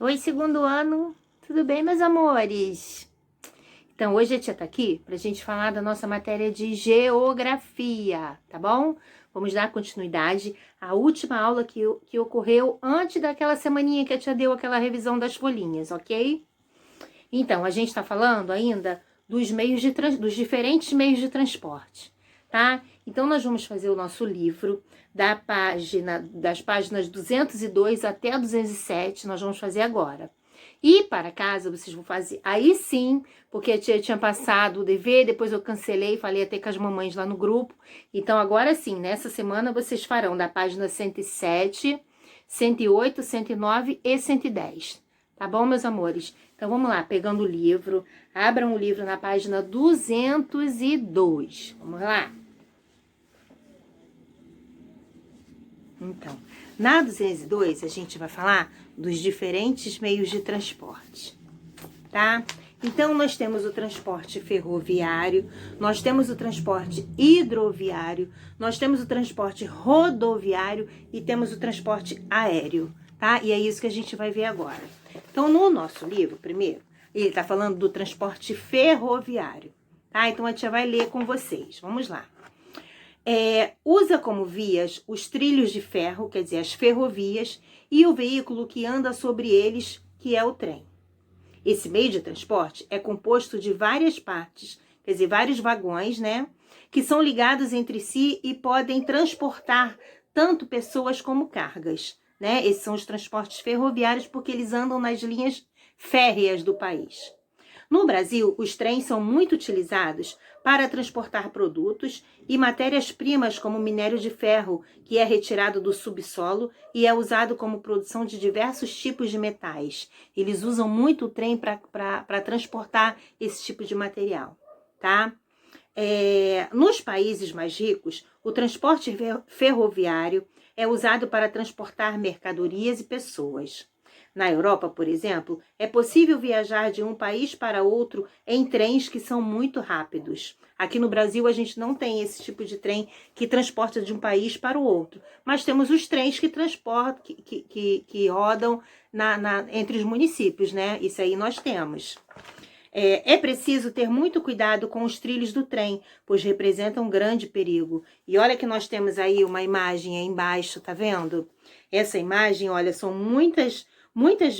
Oi, segundo ano, tudo bem, meus amores? Então, hoje a tia tá aqui pra gente falar da nossa matéria de geografia, tá bom? Vamos dar continuidade à última aula que ocorreu antes daquela semaninha que a tia deu aquela revisão das folhinhas, ok? Então, a gente tá falando ainda dos diferentes meios de transporte, tá? Então, nós vamos fazer o nosso livro das páginas 202 até 207, nós vamos fazer agora. E para casa, vocês vão fazer aí sim, porque a tia tinha passado o dever, depois eu cancelei, falei até com as mamães lá no grupo. Então, agora sim, nessa semana vocês farão da página 107, 108, 109 e 110. Tá bom, meus amores? Então, vamos lá, pegando o livro. Abram o livro na página 202. Vamos lá? Então, na 202, a gente vai falar dos diferentes meios de transporte, tá? Então, nós temos o transporte ferroviário, nós temos o transporte hidroviário, nós temos o transporte rodoviário e temos o transporte aéreo, tá? E é isso que a gente vai ver agora. Então, no nosso livro, primeiro, ele tá falando do transporte ferroviário, tá? Então, a tia vai ler com vocês. Vamos lá. Usa como vias os trilhos de ferro, quer dizer, as ferrovias, e o veículo que anda sobre eles, que é o trem. Esse meio de transporte é composto de várias partes, quer dizer, vários vagões, né? Que são ligados entre si e podem transportar tanto pessoas como cargas, né? Esses são os transportes ferroviários porque eles andam nas linhas férreas do país. No Brasil, os trens são muito utilizados para transportar produtos e matérias-primas como minério de ferro, que é retirado do subsolo e é usado como produção de diversos tipos de metais. Eles usam muito o trem para transportar esse tipo de material, tá? Nos países mais ricos, o transporte ferroviário é usado para transportar mercadorias e pessoas. Na Europa, por exemplo, é possível viajar de um país para outro em trens que são muito rápidos. Aqui no Brasil, a gente não tem esse tipo de trem que transporta de um país para o outro. Mas temos os trens que transportam, que rodam entre os municípios, né? Isso aí nós temos. É preciso ter muito cuidado com os trilhos do trem, pois representam um grande perigo. E olha que nós temos aí uma imagem aí embaixo, tá vendo? Essa imagem, olha, são muitas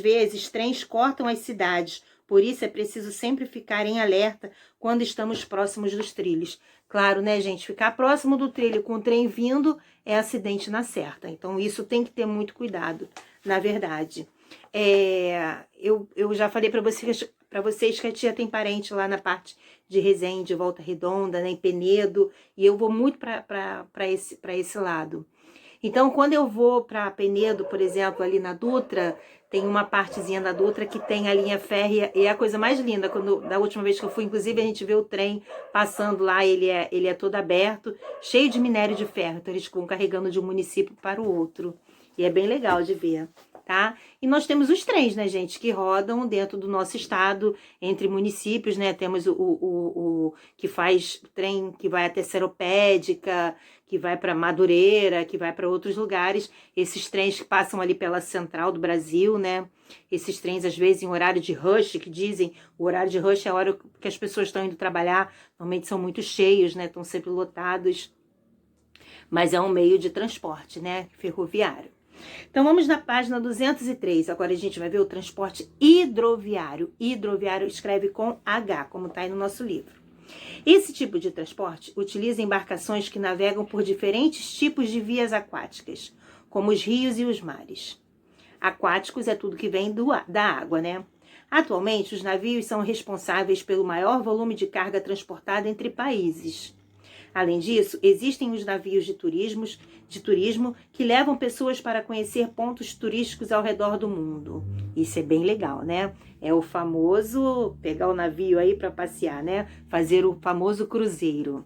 vezes trens cortam as cidades, por isso é preciso sempre ficar em alerta quando estamos próximos dos trilhos. Claro, né, gente? Ficar próximo do trilho com o trem vindo é acidente na certa. Então, isso tem que ter muito cuidado, na verdade. Eu já falei para vocês que a tia tem parente lá na parte de Resende, Volta Redonda, né, em Penedo, e eu vou muito para esse lado. Então, quando eu vou para Penedo, por exemplo, ali na Dutra, tem uma partezinha da Dutra que tem a linha férrea, e é a coisa mais linda. Da última vez que eu fui, inclusive, a gente vê o trem passando lá, ele é todo aberto, cheio de minério de ferro. Então, eles ficam carregando de um município para o outro. E é bem legal de ver, tá? E nós temos os trens, né, gente, que rodam dentro do nosso estado, entre municípios, né? Temos o que faz trem que vai até Seropédica, que vai para Madureira, que vai para outros lugares. Esses trens que passam ali pela central do Brasil, né? Esses trens, às vezes, em horário de rush, que dizem, o horário de rush é a hora que as pessoas estão indo trabalhar, normalmente são muito cheios, né? Estão sempre lotados. Mas é um meio de transporte, né? Ferroviário. Então, vamos na página 203. Agora a gente vai ver o transporte hidroviário. Hidroviário escreve com H, como está aí no nosso livro. Esse tipo de transporte utiliza embarcações que navegam por diferentes tipos de vias aquáticas, como os rios e os mares. Aquáticos é tudo que vem da água, né? Atualmente, os navios são responsáveis pelo maior volume de carga transportada entre países. Além disso, existem os navios de turismo que levam pessoas para conhecer pontos turísticos ao redor do mundo. Isso é bem legal, né? É o famoso pegar o navio aí para passear, né? Fazer o famoso cruzeiro.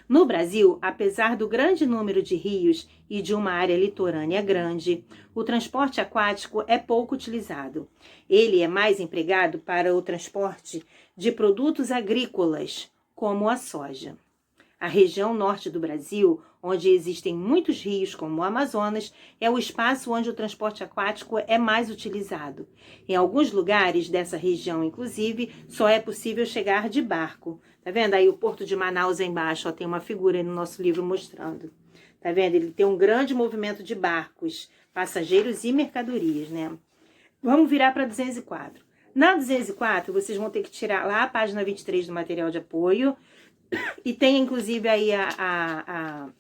No Brasil, apesar do grande número de rios e de uma área litorânea grande, o transporte aquático é pouco utilizado. Ele é mais empregado para o transporte de produtos agrícolas, como a soja. A região norte do Brasil, onde existem muitos rios, como o Amazonas, é o espaço onde o transporte aquático é mais utilizado. Em alguns lugares dessa região, inclusive, só é possível chegar de barco. Tá vendo? Aí o Porto de Manaus aí embaixo, ó, tem uma figura aí no nosso livro mostrando. Tá vendo? Ele tem um grande movimento de barcos, passageiros e mercadorias, né? Vamos virar para 204. Na 204, vocês vão ter que tirar lá a página 23 do material de apoio. E tem, inclusive, aí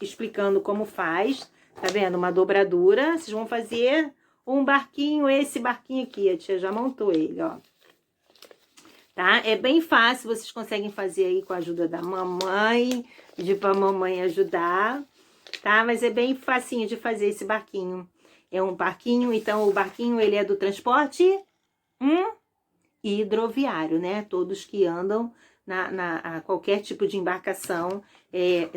explicando como faz. Tá vendo? Uma dobradura. Vocês vão fazer um barquinho, esse barquinho aqui. A tia já montou ele, ó. Tá? É bem fácil, vocês conseguem fazer aí com a ajuda da mamãe. Pedir pra mamãe ajudar. Tá? Mas é bem facinho de fazer esse barquinho. É um barquinho, então o barquinho ele é do transporte hidroviário, né? Todos que andam a qualquer tipo de embarcação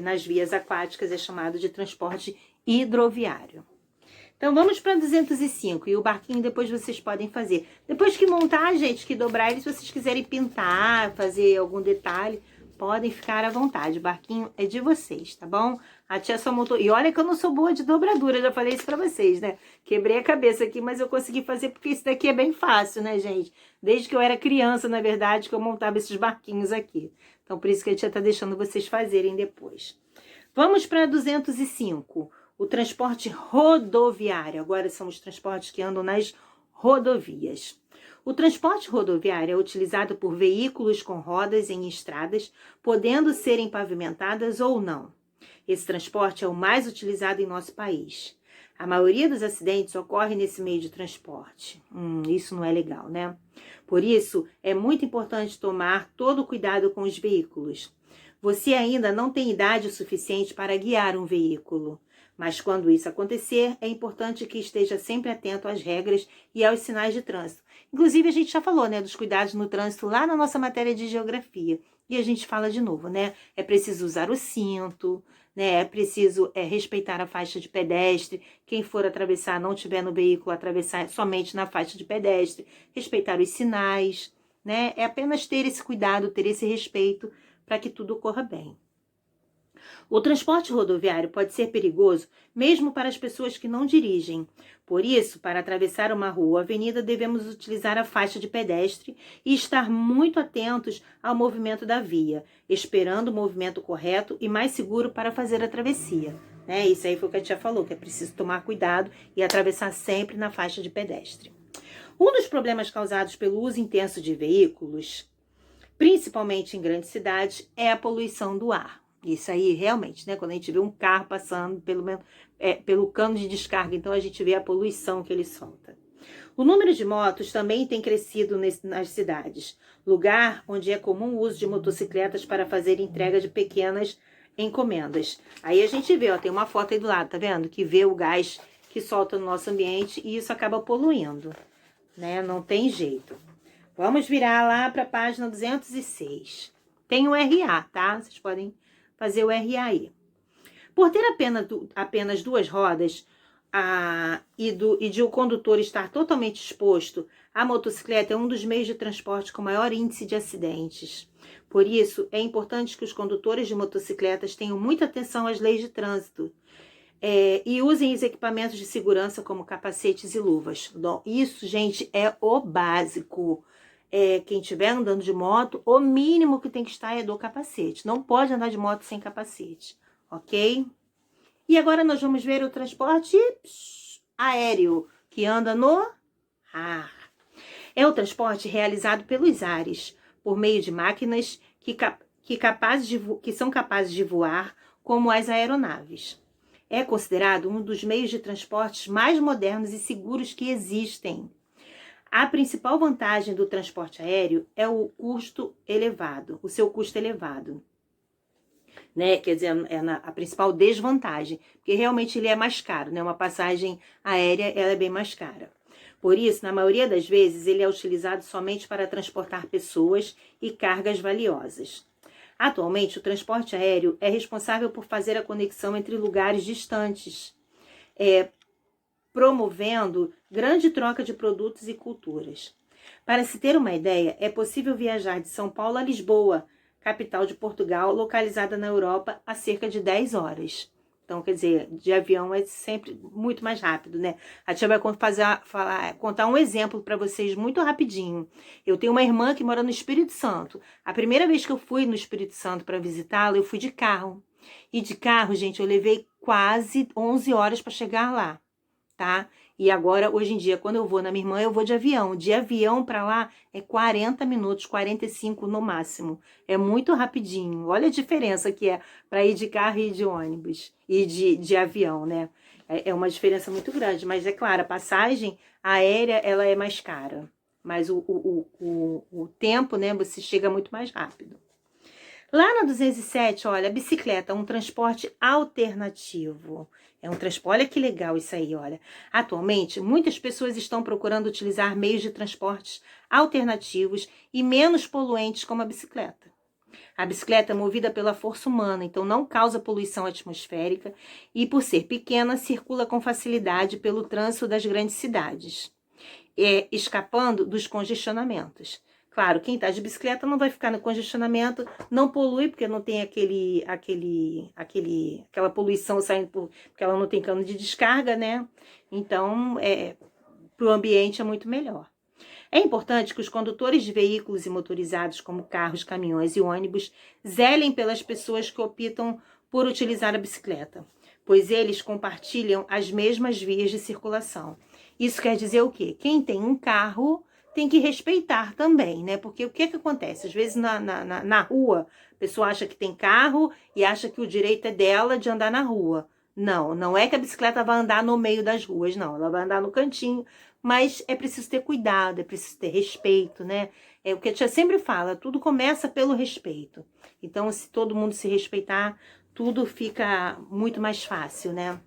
nas vias aquáticas é chamado de transporte hidroviário. Então vamos para 205 e o barquinho depois vocês podem fazer. Depois que montar, gente, que dobrar ele, se vocês quiserem pintar, fazer algum detalhe, podem ficar à vontade. O barquinho é de vocês, tá bom? A tia só montou. E olha que eu não sou boa de dobradura, já falei isso pra vocês, né? Quebrei a cabeça aqui, mas eu consegui fazer porque isso daqui é bem fácil, né, gente? Desde que eu era criança, na verdade, que eu montava esses barquinhos aqui. Então, por isso que a tia tá deixando vocês fazerem depois. Vamos para 205. O transporte rodoviário. Agora são os transportes que andam nas rodovias. O transporte rodoviário é utilizado por veículos com rodas em estradas, podendo serem pavimentadas ou não. Esse transporte é o mais utilizado em nosso país. A maioria dos acidentes ocorre nesse meio de transporte. Isso não é legal, né? Por isso, é muito importante tomar todo o cuidado com os veículos. Você ainda não tem idade suficiente para guiar um veículo. Mas quando isso acontecer, é importante que esteja sempre atento às regras e aos sinais de trânsito. Inclusive, a gente já falou, né, dos cuidados no trânsito lá na nossa matéria de geografia. E a gente fala de novo, né? É preciso usar o cinto, né? É preciso respeitar a faixa de pedestre. Quem for atravessar, não tiver no veículo, atravessar somente na faixa de pedestre. Respeitar os sinais, né? É apenas ter esse cuidado, ter esse respeito para que tudo corra bem. O transporte rodoviário pode ser perigoso mesmo para as pessoas que não dirigem. Por isso, para atravessar uma rua ou avenida, devemos utilizar a faixa de pedestre e estar muito atentos ao movimento da via, esperando o movimento correto e mais seguro para fazer a travessia. Isso aí foi o que a tia falou, que é preciso tomar cuidado e atravessar sempre na faixa de pedestre. Um dos problemas causados pelo uso intenso de veículos, principalmente em grandes cidades, é a poluição do ar. Isso aí, realmente, né? Quando a gente vê um carro passando pelo cano de descarga, então a gente vê a poluição que ele solta. O número de motos também tem crescido nas cidades, lugar onde é comum o uso de motocicletas para fazer entrega de pequenas encomendas. Aí a gente vê, ó, tem uma foto aí do lado, tá vendo? Que vê o gás que solta no nosso ambiente e isso acaba poluindo, né? Não tem jeito. Vamos virar lá para a página 206. Tem o RA, tá? Vocês podem fazer o RA aí. Por ter apenas duas rodas e de o condutor estar totalmente exposto, a motocicleta é um dos meios de transporte com maior índice de acidentes. Por isso, é importante que os condutores de motocicletas tenham muita atenção às leis de trânsito e usem os equipamentos de segurança como capacetes e luvas. Isso, gente, é o básico. Quem estiver andando de moto, o mínimo que tem que estar é do capacete. Não pode andar de moto sem capacete, ok? E agora nós vamos ver o transporte aéreo, que anda no ar. É o transporte realizado pelos ares, por meio de máquinas que são capazes de voar, como as aeronaves. É considerado um dos meios de transportes mais modernos e seguros que existem. A principal vantagem do transporte aéreo é o custo elevado, o seu custo elevado. Né? Quer dizer, a principal desvantagem, porque realmente ele é mais caro, né? Uma passagem aérea ela é bem mais cara. Por isso, na maioria das vezes, ele é utilizado somente para transportar pessoas e cargas valiosas. Atualmente, o transporte aéreo é responsável por fazer a conexão entre lugares distantes, promovendo grande troca de produtos e culturas. Para se ter uma ideia, é possível viajar de São Paulo a Lisboa, capital de Portugal, localizada na Europa, a cerca de 10 horas. Então, quer dizer, de avião é sempre muito mais rápido, né? A tia vai contar um exemplo para vocês muito rapidinho. Eu tenho uma irmã que mora no Espírito Santo. A primeira vez que eu fui no Espírito Santo para visitá-la, eu fui de carro. E de carro, gente, eu levei quase 11 horas para chegar lá, tá? E agora, hoje em dia, quando eu vou na minha irmã, eu vou de avião. De avião para lá é 40 minutos, 45 no máximo. É muito rapidinho. Olha a diferença que é para ir de carro e de ônibus. E de avião, né? É uma diferença muito grande. Mas é claro, a passagem aérea, ela é mais cara. Mas o tempo, né? Você chega muito mais rápido. Lá na 207, olha, a bicicleta, um transporte alternativo. É um transporte, olha que legal isso aí, olha. Atualmente, muitas pessoas estão procurando utilizar meios de transportes alternativos e menos poluentes como a bicicleta. A bicicleta é movida pela força humana, então não causa poluição atmosférica e, por ser pequena, circula com facilidade pelo trânsito das grandes cidades, escapando dos congestionamentos. Claro, quem está de bicicleta não vai ficar no congestionamento, não polui, porque não tem aquela poluição saindo, porque ela não tem cano de descarga, né? Então, para o ambiente é muito melhor. É importante que os condutores de veículos e motorizados, como carros, caminhões e ônibus, zelem pelas pessoas que optam por utilizar a bicicleta, pois eles compartilham as mesmas vias de circulação. Isso quer dizer o quê? Quem tem um carro tem que respeitar também, né? Porque o que acontece? Às vezes na rua, a pessoa acha que tem carro e acha que o direito é dela de andar na rua. Não, não é que a bicicleta vai andar no meio das ruas, não. Ela vai andar no cantinho, mas é preciso ter cuidado, é preciso ter respeito, né? É o que a tia sempre fala, tudo começa pelo respeito. Então, se todo mundo se respeitar, tudo fica muito mais fácil, né?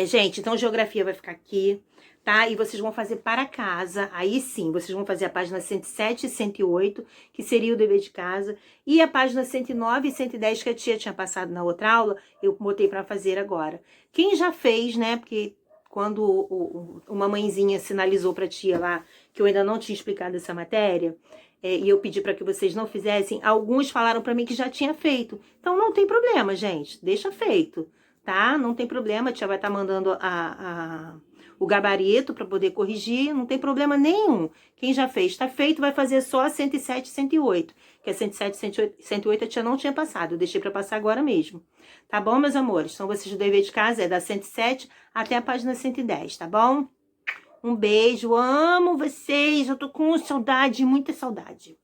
Gente, então geografia vai ficar aqui, tá? E vocês vão fazer para casa, aí sim, vocês vão fazer a página 107 e 108, que seria o dever de casa, e a página 109 e 110, que a tia tinha passado na outra aula, eu botei para fazer agora. Quem já fez, né, porque quando uma mãezinha sinalizou para a tia lá que eu ainda não tinha explicado essa matéria, e eu pedi para que vocês não fizessem, alguns falaram para mim que já tinha feito. Então não tem problema, gente, deixa feito, tá? Não tem problema, a tia vai estar mandando o gabarito para poder corrigir, não tem problema nenhum. Quem já fez, está feito, vai fazer só a 107 e 108, que a 107 e 108 a tia não tinha passado, eu deixei para passar agora mesmo. Tá bom, meus amores? Então, vocês, o dever de casa é da 107 até a página 110, tá bom? Um beijo, amo vocês, eu tô com saudade, muita saudade.